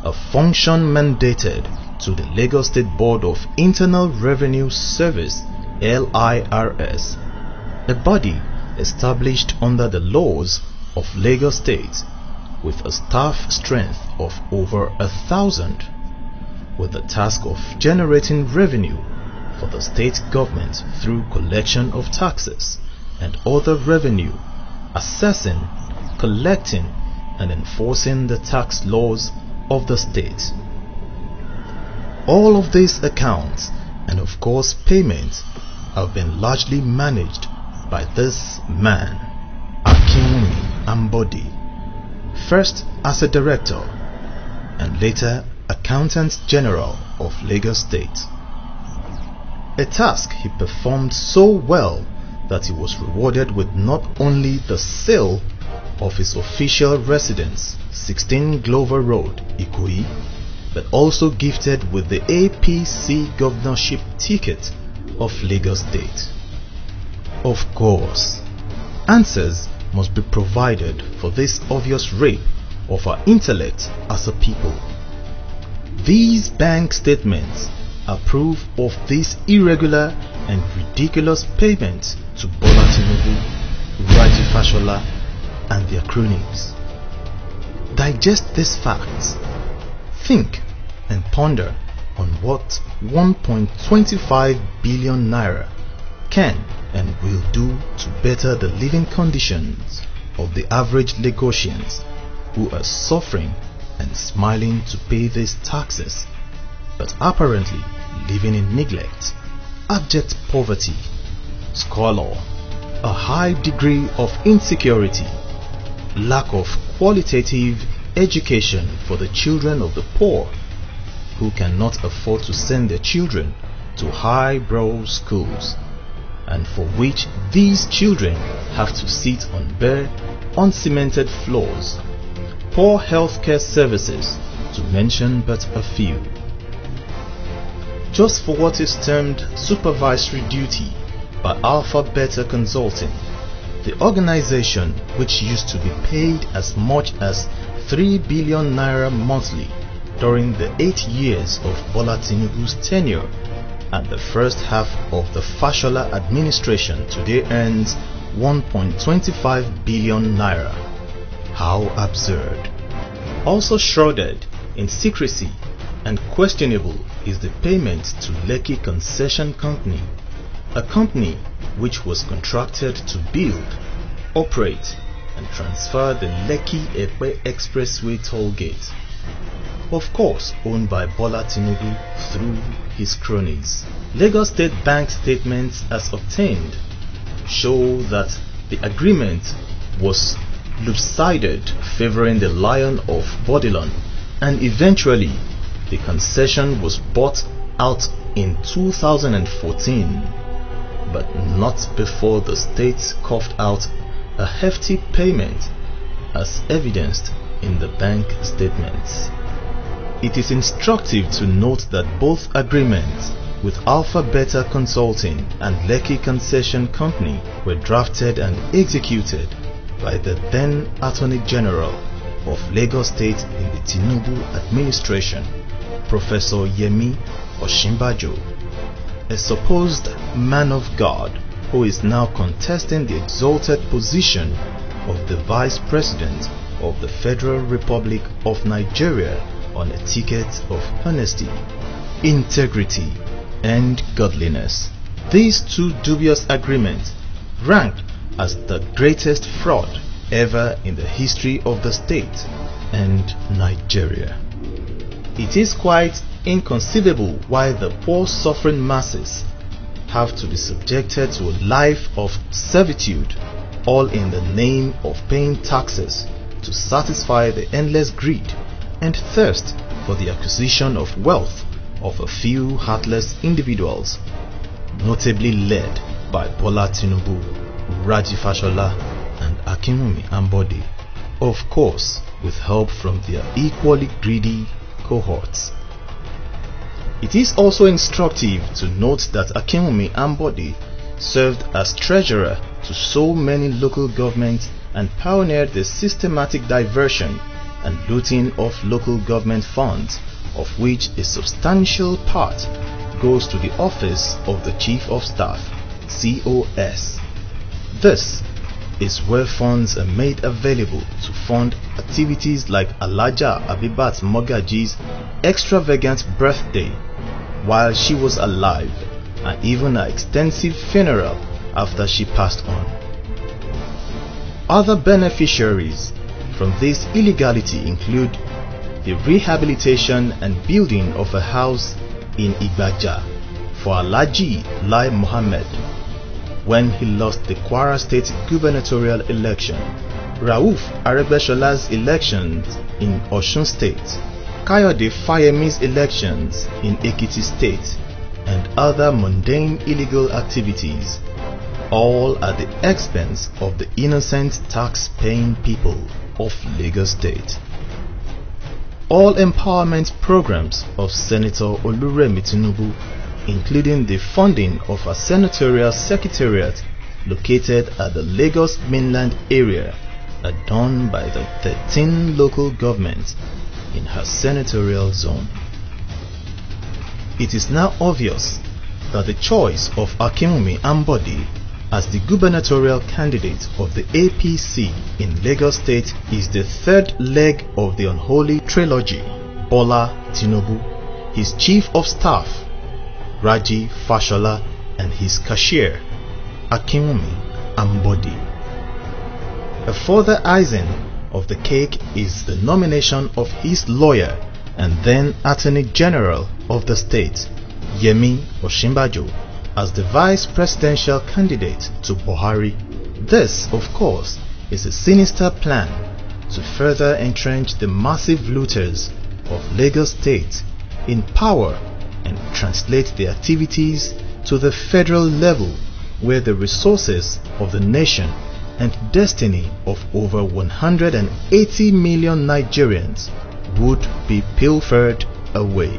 a function mandated to the Lagos State Board of Internal Revenue Service (LIRS), a body established under the laws of Lagos State with a staff strength of over 1,000, with the task of generating revenue for the state government through collection of taxes and other revenue, assessing, collecting and enforcing the tax laws of the state. All of these accounts and of course payments have been largely managed by this man, Akinwumi Ambode, first as a director and later Accountant General of Lagos State. A task he performed so well that he was rewarded with not only the sale of his official residence, 16 Glover Road, Ikoyi, but also gifted with the APC governorship ticket of Lagos State. Of course, answers must be provided for this obvious rape of our intellect as a people. These bank statements are proof of this irregular and ridiculous payment to Bola Tinubu, Raji Fashola and their cronies. Digest these facts. Think and ponder on what 1.25 billion naira can and will do to better the living conditions of the average Lagosians who are suffering and smiling to pay these taxes, but apparently living in neglect, abject poverty, squalor, a high degree of insecurity, lack of qualitative education for the children of the poor who cannot afford to send their children to highbrow schools, and for which these children have to sit on bare, uncemented floors, poor healthcare services, to mention but a few. Just for what is termed supervisory duty by Alpha Beta Consulting, the organization which used to be paid as much as 3 billion naira monthly during the 8 years of Bola Tinubu's tenure and the first half of the Fashola administration, today earns 1.25 billion naira. How absurd. Also shrouded in secrecy and questionable is the payment to Lekki Concession Company, a company which was contracted to build, operate and transfer the Lekki-Epe Expressway toll gate, of course owned by Bola Tinubu through his cronies. Lagos State Bank statements as obtained show that the agreement was lopsided, favoring the Lion of Bodilon, and eventually the concession was bought out in 2014, but not before the state coughed out a hefty payment as evidenced in the bank statements. It is instructive to note that both agreements with Alpha Beta Consulting and Lekki Concession Company were drafted and executed by the then Attorney General of Lagos State in the Tinubu administration, Professor Yemi Osinbajo, a supposed man of God who is now contesting the exalted position of the Vice President of the Federal Republic of Nigeria on a ticket of honesty, integrity and godliness. These two dubious agreements rank as the greatest fraud ever in the history of the state and Nigeria. It is quite inconceivable why the poor suffering masses have to be subjected to a life of servitude, all in the name of paying taxes to satisfy the endless greed and thirst for the acquisition of wealth of a few heartless individuals, notably led by Bola Tinubu, Raji Fashola and Akinwumi Ambode, of course with help from their equally greedy cohorts. It is also instructive to note that Akinwumi Ambode served as treasurer to so many local governments and pioneered the systematic diversion and looting of local government funds, of which a substantial part goes to the Office of the Chief of Staff, COS. This is where funds are made available to fund activities like Alhaja Abibat Mogaji's extravagant birthday while she was alive, and even her extensive funeral after she passed on. Other beneficiaries from this illegality include the rehabilitation and building of a house in Igbaja for Alhaji Lai Mohammed when he lost the Kwara State gubernatorial election, Rauf Aregbesol's elections in Osun State, Kayode Fayemi's elections in Ekiti State, and other mundane illegal activities, all at the expense of the innocent tax-paying people of Lagos State. All empowerment programs of Senator Oluremi Tinubu, including the funding of a senatorial secretariat located at the Lagos mainland area, are done by the 13 local governments in her senatorial zone. It is now obvious that the choice of Akinwumi Ambode as the gubernatorial candidate of the APC in Lagos State is the third leg of the unholy trilogy: Bola Tinubu, his chief of staff Raji Fashola, and his cashier Akinwumi Ambode. A further icing of the cake is the nomination of his lawyer and then Attorney General of the state, Yemi Osinbajo, as the vice presidential candidate to Buhari. This, of course, is a sinister plan to further entrench the massive looters of Lagos State in power and translate their activities to the federal level, where the resources of the nation and destiny of over 180 million Nigerians would be pilfered away.